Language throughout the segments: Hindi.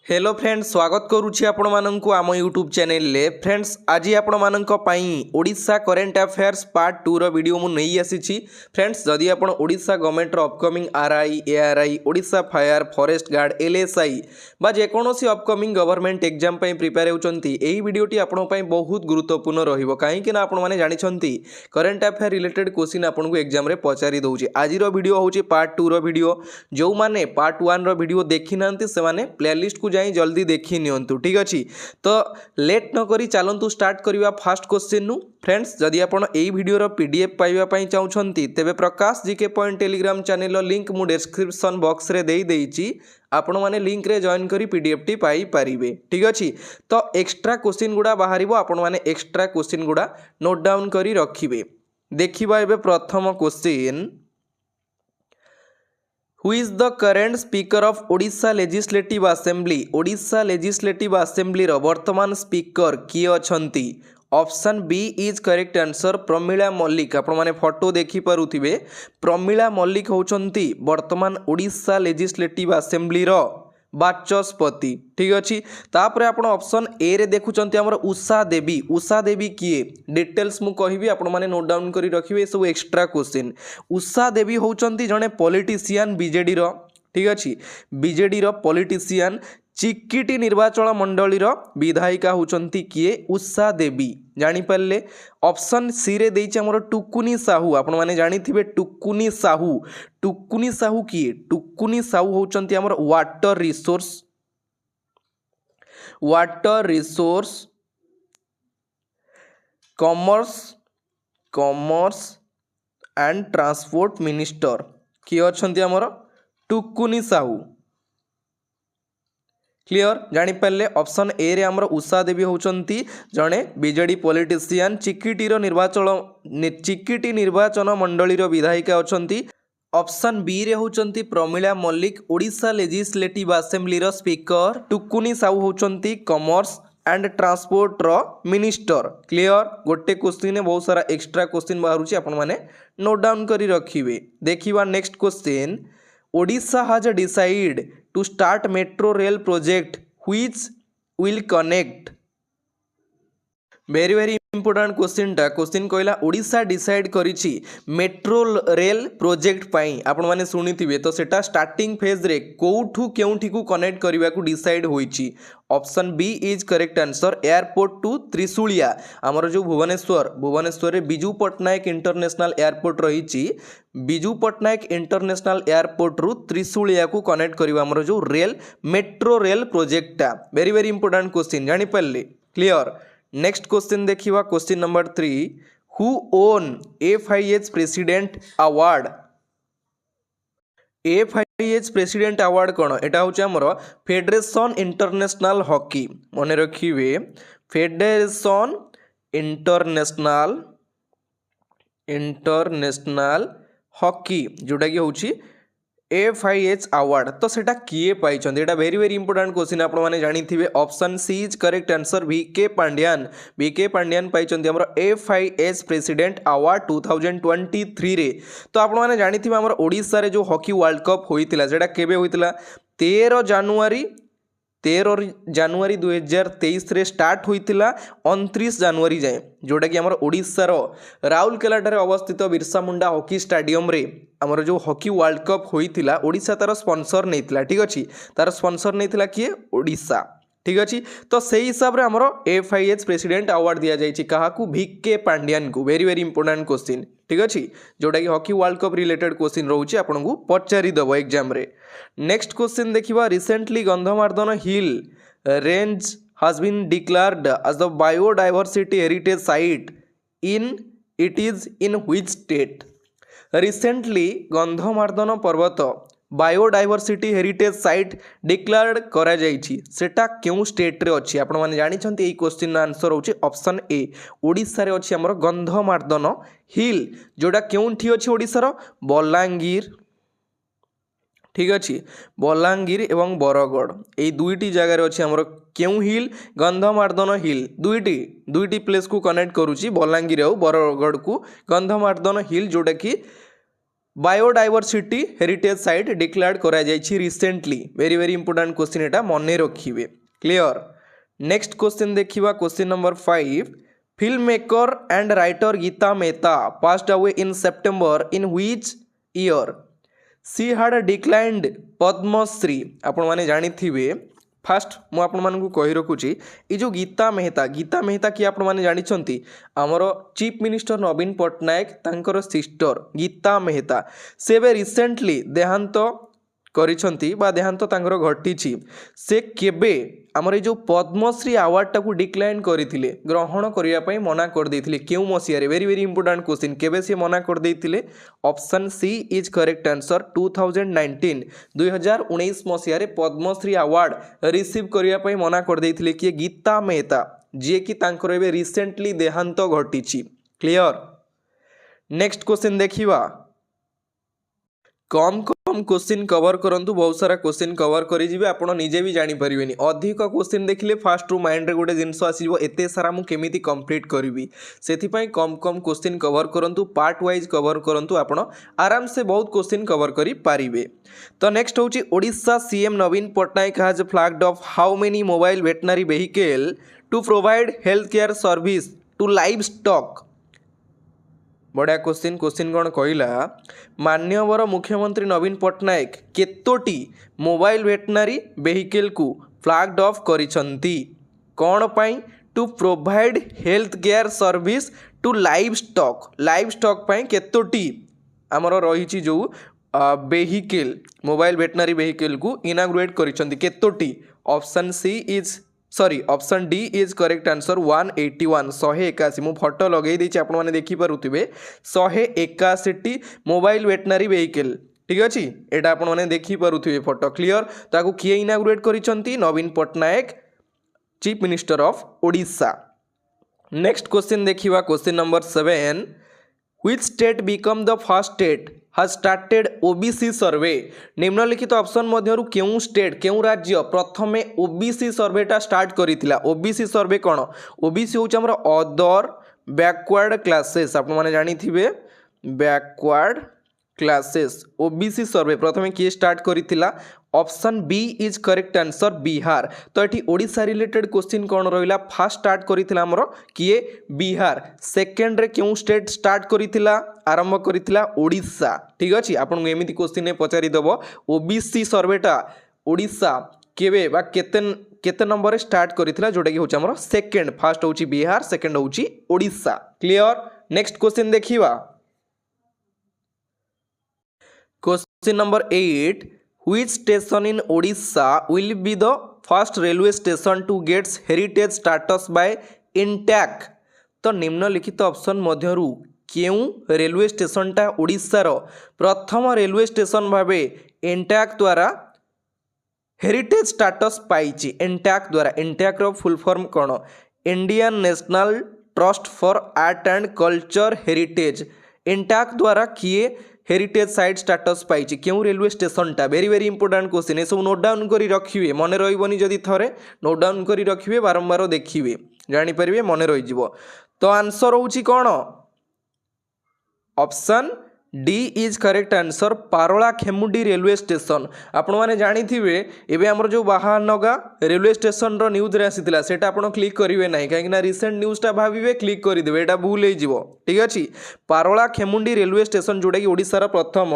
हेलो फ्रेंड्स, स्वागत करुच्ची आपण माननकु आम यूट्यूब चैनल ले। फ्रेंड्स, आज आपण माननक पई ओडिशा करेंट अफेयर्स पार्ट 2 रो वीडियो मु नहीं आसी। फ्रेंड्स, जदि आपण ओडिशा गवर्नमेंट रो upcoming RI, ARI, Odisha fire, forest guard, LSI बा जेकोसी अपकमिंग गवर्नमेंट एग्जाम पई प्रिपेयर होचंती, एही वीडियोटी आपण पई बहुत गुरुत्वपूर्ण रहिबो। काहे कि ना आपण माने जानिछंती करेंट अफेयर रिलेटेड क्वेश्चन आपण को एग्जाम रे पचारि दउची। आज रो वीडियो होची पार्ट 2 रो वीडियो। जो माने पार्ट 1 रो वीडियो देखि नांती से माने प्लेलिस्ट को जाई जल्दी देखी नियंतु। ठीक अच्छे, तो लेट न करी चलतु स्टार्ट करवा फास्ट क्वेश्चन नु। फ्रेंड्स, जदि आपण एई वीडियोर पीडीएफ पाइबा पई चाहुछंती तेबे Prakash GK point Telegram channel link मु डिस्क्रिप्शन बॉक्स रे देई देइची। आपण माने लिंक रे जॉइन करी पीडीएफ टी पाई पारिबे। ठीक अच्छे, तो एक्स्ट्रा क्वेश्चन गुडा बाहरिबो, आपण माने एक्स्ट्रा क्वेश्चन गुडा नोट डाउन करी रखिबे। देखिबा एबे प्रथम question, Who is the current speaker of Odisha Legislative Assembly? Odisha Legislative Assembly रो वर्तमान स्पीकर किए अछंती? Option B is correct answer Pramila Mallik. आपण माने फोटो देखि पारुथिबे, प्रमिला मल्लिक होचंती वर्तमान ओडिशा लेजिस्लेटिव असेंबली रो बाचस्पति। ठीक अच्छे, तापर आप ऑप्शन ए रे देखुंत आमर उषा देवी। उषा देवी किए डिटेल्स मु कहिबी, आपण माने नोट डाउन करी रखिबे। सब एक्स्ट्रा क्वेश्चन। उषा देवी होचंती जने पॉलिटिशियन बीजेडी रो। ठीक अच्छे, बीजेडी रो पॉलिटिशियन। चिकिटी निर्वाचन मंडली रो विधायिका होचंती किए उषा देवी। जानि पारले ऑप्शन सी रे देइछ हमर टुकुनी साहू। आपण माने जानि थिबे टुकुनी साहू। टुकुनी साहू किए? टुकुनी साहू होचंती हमर water resource commerce and transport minister किए अछंती हमर टुकुनी साहू। क्लियर? जानि पारले ऑप्शन ए रे हमर उषा देवी होचंती जणे बीजेडी पॉलिटिशियन। चिकिटी निर्वाचन मंडली रो विधायिका अछंती। ऑप्शन बी रे होचंती प्रमिला मल्लिक, ओडिशा लेजिस्लेटिव असेंबली रो स्पीकर। टुकुनी साहू होचंती कॉमर्स एंड ट्रांसपोर्ट रो मिनिस्टर। क्लियर? गोटे क्वेश्चन में बहुत सारा एक्स्ट्रा क्वेश्चन बाहरुची, आपण माने नोट डाउन करी रखिबे। देखिबा next question, Odisha has decide to start metro rail project which will connect। Very very important question टा। क्वेश्चन कहला ओडिशा डिसाइड करिछि मेट्रो रेल प्रोजेक्ट पाई। आपण माने सुनिथिबे, तो सेटा स्टार्टिंग फेज रे कोठू केउठी को कनेक्ट करबा को डिसाइड होईछि। Option B is correct answer airport to Trisulia. आमर जो भुवनेश्वर रे बिजू पट्टनायक इंटरनेशनल एयरपोर्ट रहिछि। बिजू पट्टनायक इंटरनेशनल एयरपोर्ट रु त्रिशूलिया को कनेक्ट करबा आमर जो रेल मेट्रो रेल प्रोजेक्ट टा। वेरी वेरी इंपोर्टेंट क्वेश्चन, जानि पारले? क्लियर? नेक्स्ट क्वेश्चन देखिवा, question number 3, who won FIH president award? FIH president award कौन? एटा होचे हमर फेडरेशन इंटरनेशनल हॉकी। मने रखिबे, फेडरेशन इंटरनेशनल हॉकी जोटा कि होची FIH अवार्ड। तो सेटा किए पाइछन? एटा वेरी वेरी इंपोर्टेंट क्वेश्चन, आपण माने जानि थिबे। Option C is correct answer VK Pandian. VK Pandian पाइछन हमर FIH प्रेसिडेंट अवार्ड 2023 रे। तो आपण माने जानि थिबे हमर ओडिसा रे जो हॉकी वर्ल्ड कप होइतिला सेटा केबे होइतिला? 13 जनवरी 2023 रे स्टार्ट होइतिला 29 जनवरी जाए, जोटा कि हमर ओडिसा रो राउरकेला ठारे अवस्थित बिरसा मुंडा हॉकी स्टेडियम रे हमर जो हॉकी वर्ल्ड कप होइतिला ओडिशा तार स्पॉन्सर नैतिला। ठीक अछि, तार स्पॉन्सर नैतिला किए? ओडिशा। ठीक अच्छे, तो सही हिसाब रे हमरो FIH प्रेसिडेंट अवार्ड दिया जाइछि काहाकू? VK पांड्यान को। Very very important question. ठीक अच्छे, जोटा कि hockey world cup related question रहउछि, आपनकू पचारि दबो एग्जाम रे। नेक्स्ट क्वेश्चन देखिबा, recently Gandhamardan hill range has been declared as the biodiversity heritage site it is in which state? Recently Gandhamardan पर्वत बायोडायवर्सिटी हेरिटेज साइट डिक्लेयर्ड करा जाइछि, सेटा केउ स्टेट रे अछि? आपण माने जानि छथि एई क्वेश्चन आंसर होछि ऑप्शन ए, ओडिसा रे अछि हमर गंधमार्दन हिल, जोडा केउठी अछि? ओडिसा रो बलांगीर। ठीक अच्छे, बलांगीर एवं बरगड़ ये दुईटी जगार अच्छे आमर केउ हिल? गंधमार्दन हिल। दुईटी प्लेस को कनेक्ट करुच्ची, बलांगीर और बरगड़ को गंधमार्दन हिल, जोटा कि बायोडाइवर्सिटी हेरिटेज साइट डिक्लेयर करा जायछि recently. Very very important question एटा मने रखिबे। क्लियर। नेक्स्ट क्वेश्चन देखिबा question number 5। Film maker and writer Gita Mehta passed away in September in which year she had declined Padma Shri. आपण माने जानी थिबे। फास्ट मु आपण मानकु कहि रखुची ए जो गीता मेहता कि आपण माने जानी छंती हमर चीफ मिनिस्टर नवीन पट्टनायक तांकर सिस्टर गीता मेहता से बे रिसेंटली देहांत करिछंती बा देहांत तांकर घटिछि। से केबे हमर जो पद्मश्री अवार्ड टाकू डिक्लाइन करथिले ग्रहण करिया पई मना कर देथिले केउ मसिया रे। वेरी वेरी इंपोर्टेंट क्वेश्चन केबे से मना कर देथिले। Option C is correct answer 2019 2019 मसिया रे पद्मश्री अवार्ड रिसीव करिया पई मना कर देथिले कि गीता मेहता जे कि तांकर एबे रिसेंटली देहांत घटिछि। क्लियर। नेक्स्ट क्वेश्चन देखिबा। कम क्वेश्चन कवर करंतु बहुत सारा क्वेश्चन कवर करि जिवे आपण निजे भी जानि परिबेनी। अधिक क्वेश्चन देखिले फास्ट रू माइंड रे गोटे जिंस आसीबो एते सारा मु केमिति कंप्लीट करबी सेथि पई कम क्वेश्चन कवर करंतु पार्ट वाइज कवर करंतु आपण आराम से बहुत क्वेश्चन कवर करि पारिबे। तो नेक्स्ट होची Odisha CM Naveen Patnaik has flagged off how many mobile veterinary vehicle to provide health care service to livestock. बड़ा क्वेश्चन कौन कहला मान्यवर मुख्यमंत्री नवीन पट्टनायक केतोटी मोबाइल वेटनरी वेहिकल को फ्लैग्ड ऑफ करिसंती कौन पाई to provide health care service to livestock पाई केतोटी आमर रही जो वेहिकल मोबाइल वेटनरी वेहिकल को इनाग्रेट करिसंती केतोटी। Option D is correct answer 181 181 मु फोटो लगे देछि आपण माने देखि पारुथिबे 181 मोबाइल वेटनरी वेहिकल। ठीक अछि एटा आपण माने देखि पारुथिबे फोटो। क्लियर। ताकू किए इनाग्रेट करिसंती Naveen Patnaik chief minister of Odisha. Next question देखिबा question number 7। Which state become the first state has started OBC survey. निम्नलिखित ऑप्शन मध्यरु केउ स्टेट केउ राज्य प्रथमे OBC सर्वेटा स्टार्ट करितिला। OBC सर्वे कोन OBC होच हमर अदर बैकवर्ड क्लासेस आपण माने जानि थिबे बैकवर्ड क्लासेस OBC सर्वे प्रथमे किए स्टार्ट करितिला। Option B is correct answer Bihar. तो एठी ओडिशा रिलेटेड क्वेश्चन कोन रहिला फास्ट स्टार्ट करितिला हमर किए बिहार। सेकंड रे केउ स्टेट स्टार्ट करितिला आरंभ करितिला ओडिशा। ठीक अछि आपन एमिति क्वेश्चन ने पचारि दबो OBC सर्वेटा ओडिशा केबे बा केते नंबर स्टार्ट करितिला जोटा कि होछ हमर सेकंड। फास्ट होची बिहार सेकंड होची ओडिशा। क्लियर। नेक्स्ट क्वेश्चन देखिबा question number 8। Which station in Odisha will be the first railway station to get heritage status by INTAC। तो निम्नलिखित ऑप्शन मध्यरु केउ रेलवे स्टेशन टा ओडिशा रो प्रथम रेलवे स्टेशन भाबे INTAC द्वारा हेरिटेज स्टेटस पाइछि। INTAC द्वारा INTAC रो फुल फॉर्म कोन Indian National Trust for Art and Culture heritage. INTAC द्वारा किए हेरिटेज साइट स्टेटस पाइछि केउ रेलवे स्टेशन टा। वेरी वेरी इंपोर्टेंट क्वेश्चन ए सब नोट डाउन करी रखिबे मने रहिबोनी जदी थरे नोट डाउन करी रखिबे बारंबार देखिबे जानि परिबे मने रहि जिवो। तो आंसर होउछि कोन option D is correct answer Parala Khemundi railway station. आपण माने जानि थिबे एबे हमर जो बाहानगा रेलवे स्टेशन रो न्यूज रे आसीतिला सेटा आपण क्लिक करिवे नाही काहे ना रिसेंट न्यूज टा भाबिबे क्लिक करि देबे एटा भूल हे जिवो। ठीक अछि पारोला खेमुंडी रेलवे स्टेशन जोडा कि ओडिसा रो प्रथम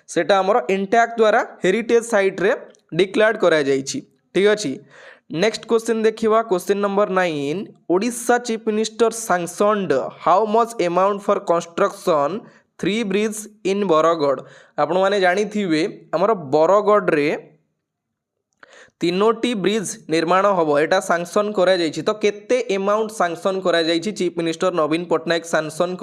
सेटा हमर INTAC द्वारा हेरिटेज साइट रे डिक्लेयर्ड करा जाईछि। ठीक अछि। नेक्स्ट क्वेश्चन देखिबा question number 9। Odisha chief minister sanctioned how much amount for construction 3 bridge इन बरगढ़। आपण माने जानि थिबे हमर बरगढ़ रे 3टी ब्रिज निर्माण हबो एटा सैंक्शन करा जाईछि। तो केते अमाउंट सैंक्शन करा जाईछि chief minister Naveen Patnaik sanction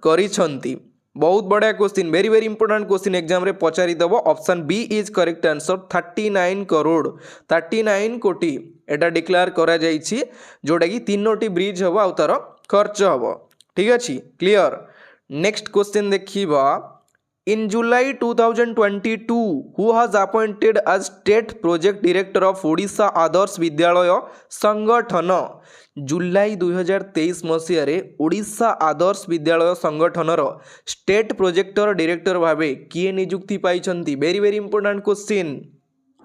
करिसंती। बहुत बड़ा क्वेश्चन very very important question exam रे पचारि दबो। Option B is correct answer 39 crore 39 कोटी एटा डिक्लेयर करा जाईछि जोटा कि 3टी ब्रिज हबो आ तार खर्च हबो। ठीक अछि। क्लियर। नेक्स्ट क्वेश्चन देखिबा In July 2022, who has appointed as State Project Director of Odisha Adarsh Vidyalaya संगठन? जुलाई 2023 मसीह Odisha Adarsh Vidyalaya संगठनर state projector director भावे किए नियुक्ति पाइछन्ति? Very very important question.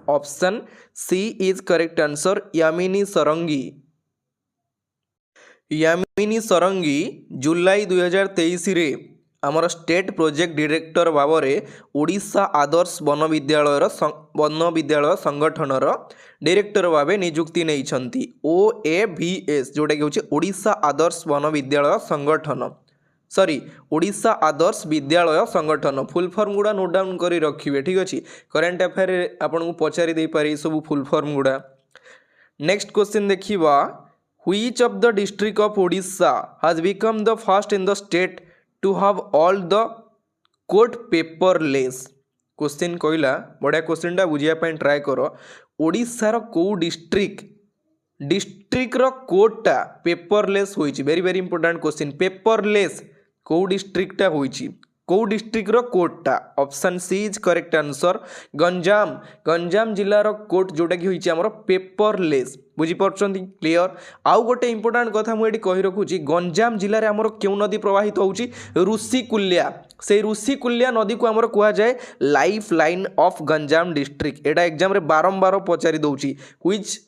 Option C is correct answer, Yamini Sarangi. Yamini Sarangi जुलाई 2023 रे आमर स्टेट प्रोजेक्ट डायरेक्टर भाव में ओडिशा आदर्श वन विद्यालय संगठनर डायरेक्टर भाव नियुक्ति नहीं। OAVS जोटा कि हूँ ओडिशा आदर्श वन विद्यालय संगठन, सॉरी ओडिशा आदर्श विद्यालय संगठन। फुल फॉर्म गुड़ा नोट डाउन कर रखिए, ठीक अच्छे। करेन्ट अफेयर आपको पचारि दे पारे सब फुल फॉर्म गुड़ा। नेक्स्ट क्वेश्चन देखिबा, which of the district of Odisha has become the first in the state to have all the court paperless? Question कहला बढ़िया क्वेश्चन टा बुझिया ट्राए कर। ओडिशार को डिस्ट्रिक्ट रो कोर्टा पेपरलेस होइछि? Very very important question. Paperless को डिस्ट्रिक्ट टा होइछि? को डिस्ट्रिक्ट रो कोर्टा? Option C is correct answer, Ganjam. Ganjam जिल्लार कोर्ट जोटा कि होइछि हमर पेपरलेस। बुझी परछन्ती? क्लियर। आउ गोटे इंपोर्टेंट कथा मुझे कही रखुची, गंजाम जिले में आमर क्यों नदी प्रवाहित होउची? ऋषिकुल्या। से ऋषिकुल्या नदी को आमर कहा जाए life line of Ganjam district. एटा एग्जाम रे बारंबार पचारि दउची, which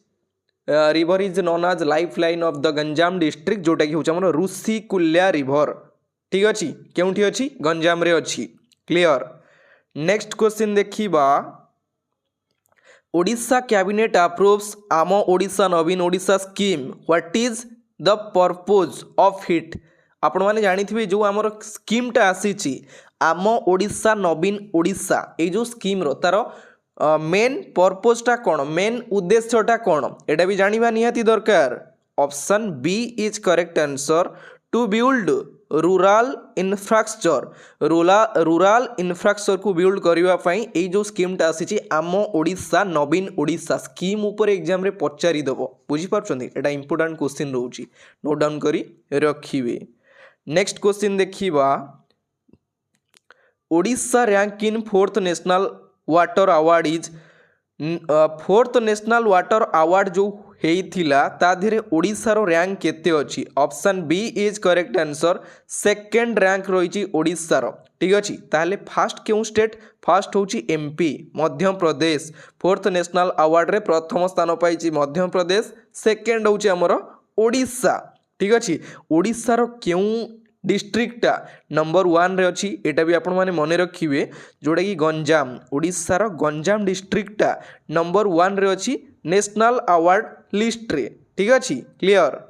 river is known as life line of the Ganjam district, जोटा कि होउची हमर ऋषिकुल्या रिवर। ठीक अच्छी, केउठी अच्छी? गंजाम रे अच्छी। क्लियर। नेक्स्ट क्वेश्चन देखिबा, ओडिशा कैबिनेट अप्रूव्स आम ओडिशा नवीन Odisha scheme, what is the purpose of it? आपण माने जानिथिबे जो आमर स्कीमटा आसीची आम ओडिशा नवीन ओडिशा, ए जो स्कीम रो तार मेन पर्पजटा कौन, मेन उद्देश्यटा कौन, एटा भी जानिबा निहाती दरकार। Option B is correct answer, to build rural infrastructure. Rural infrastructure को बिल्ड करने ये जो स्कीमटा आसी आम ओडिशा नवीन ओडिशा स्कीम उपर एग्जाम रे पचारि देव। बुझीपार्छन्ति? एटा इंपोर्टेंट क्वेश्चन रोची, नोट डाउन करी रखिबे। नेक्स्ट क्वेश्चन देखिबा, Odisha rank in fourth national water award is, fourth national water award जो हेइथिला ता धीरे ओडिशार रैंक केते अछि? Option B is correct answer, second rank रही ओडिशार। ठीक अच्छे। ताहले फास्ट क्यों स्टेट? फास्ट होची MP, Madhya Pradesh. Fourth national award रे प्रथम स्थान पाई मध्य प्रदेश, सेकंड होची हमर ओडिशा। ठीक अच्छे। ओडिशार क्यों डिस्ट्रिक्टा नंबर 1 रे अच्छी? एटा भी आपण माने मने रखिए, जोड़ा कि गंजाम। ओडिशार गंजाम डिस्ट्रिक्टा नंबर 1 रे अच्छी नेशनल अवार्ड लिस्ट रे। ठीक अच्छे। क्लियर।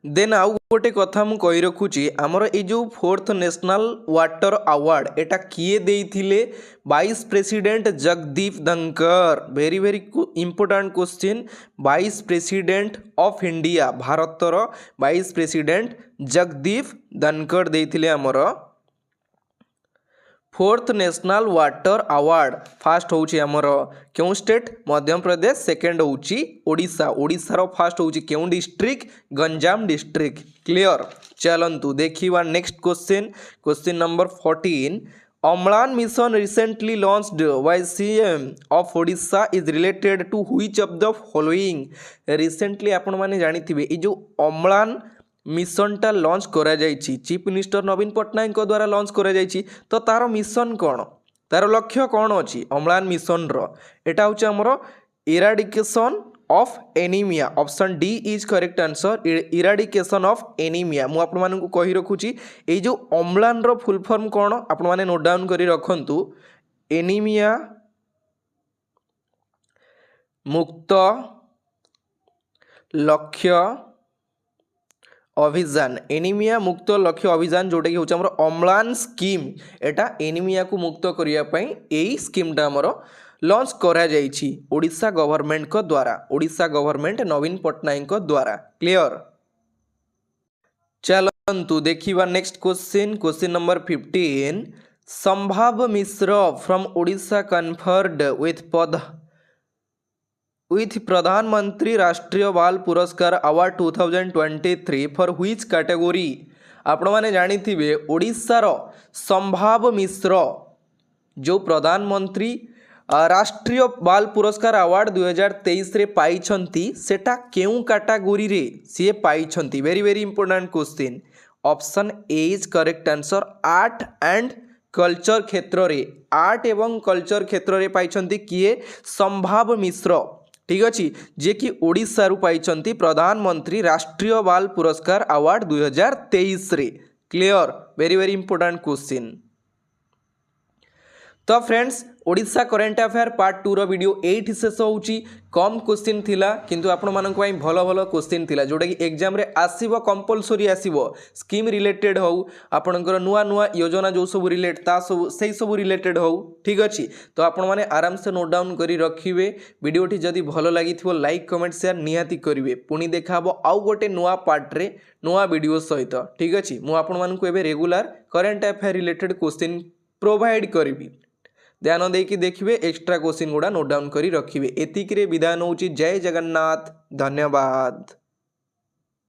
देन आउ गोटे कथा मु कही रखुची, आमर ए जो फोर्थ नेशनल वाटर अवार्ड एटा किए देइथिले? Vice president Jagdeep Dhankhar. Very very important question. Vice president of India, भारतर वाइस प्रेसिडेंट जगदीप धनखड़ देइथिले आमर fourth national water award. First होची आमर क्यों स्टेट? मध्य प्रदेश। सेकंड होची ओडिशा। ओडिशार फास्ट होची क्यों डिस्ट्रिक्ट? गंजाम डिस्ट्रिक्ट। क्लियर। चलंतु देखिबा next question, question number 14। Amlan mission recently launched by CM of Odisha is related to which of the following? Recently आपण माने जानिथिबे ए जो अम्लान मिशनटा लॉन्च करा जाइछि, चीफ मिनिस्टर नवीन पट्टनायक द्वारा लॉन्च करा जाइछि, तो तार मिशन कौन, तार लक्ष्य कौन अच्छी अम्लान मिशन रो? एटा होछि हमर eradication of anaemia. Option D is correct answer, eradication of anaemia. मु आपण मानकु कहि रखुछि ए जो अम्लान रो फुल फॉर्म कौन आपण माने नोट डाउन करी रखंतु। एनीमिया मुक्त लक्ष्य अभियान। एनीमिया मुक्त लक्ष्य अभियान जोटा कि होचे हमर अम्लान स्कीम। एटा एनीमिया को मुक्त करिया पई एई स्कीमटा हमर लॉन्च करा जाइछि ओडिशा गवर्नमेंट को द्वारा, ओडिशा गवर्नमेंट नवीन पट्टनायक को द्वारा। क्लियर। चलंतु देखिबा next question, question number 15। Sambhav Mishra from Odisha conferred with प्रधानमंत्री राष्ट्रीय बाल पुरस्कार अवार्ड 2023 फॉर व्हिच कैटेगरी? आपण मैंने जानिथिबे ओडिशार संभाव मिश्र जो प्रधानमंत्री राष्ट्रीय बाल पुरस्कार अवार्ड 2023 रे पाइछंती सेटा केउ कैटेगोरी रे सी पाइछंती very very important question option A is correct answer art and culture क्षेत्र रे आर्ट एवं कल्चर क्षेत्र रे पाइछंती किए संभाव मिश्र ठीक अच्छे जे कि ओडिशा रु पाइछंती प्रधानमंत्री राष्ट्रीय बाल पुरस्कार अवार्ड 2023 रे clear very very important question. तो friends Odisha current affair part 2 रो वीडियो एठी शेष होउची कम क्वेश्चन थिला किंतु आपण मानक पई भलो भलो क्वेश्चन थिला जोटा कि एग्जाम रे आसीबो कंपलसरी आसीबो स्कीम रिलेटेड हो आपनकर नुआ नुआ योजना जो सब रिलेट ता सब सेही सब रिलेटेड हो ठीक अछि। तो आपण माने आराम से नोट डाउन करी रखिबे वीडियोटी जदी भलो लागिथिबो लाइक कमेंट शेयर निहाती करिवे पुनी देखाबो आउ गोटे नुआ पार्ट रे नुआ वीडियो सहित ठीक अछि। मु आपण मानक एबे regular current affair related question provide करिवि ध्यान देकी देखिए एक्स्ट्रा क्वेश्चन गुड़ा नोट डाउन करी रखिए। एतिक रे विदाय नौची जय जगन्नाथ धन्यवाद।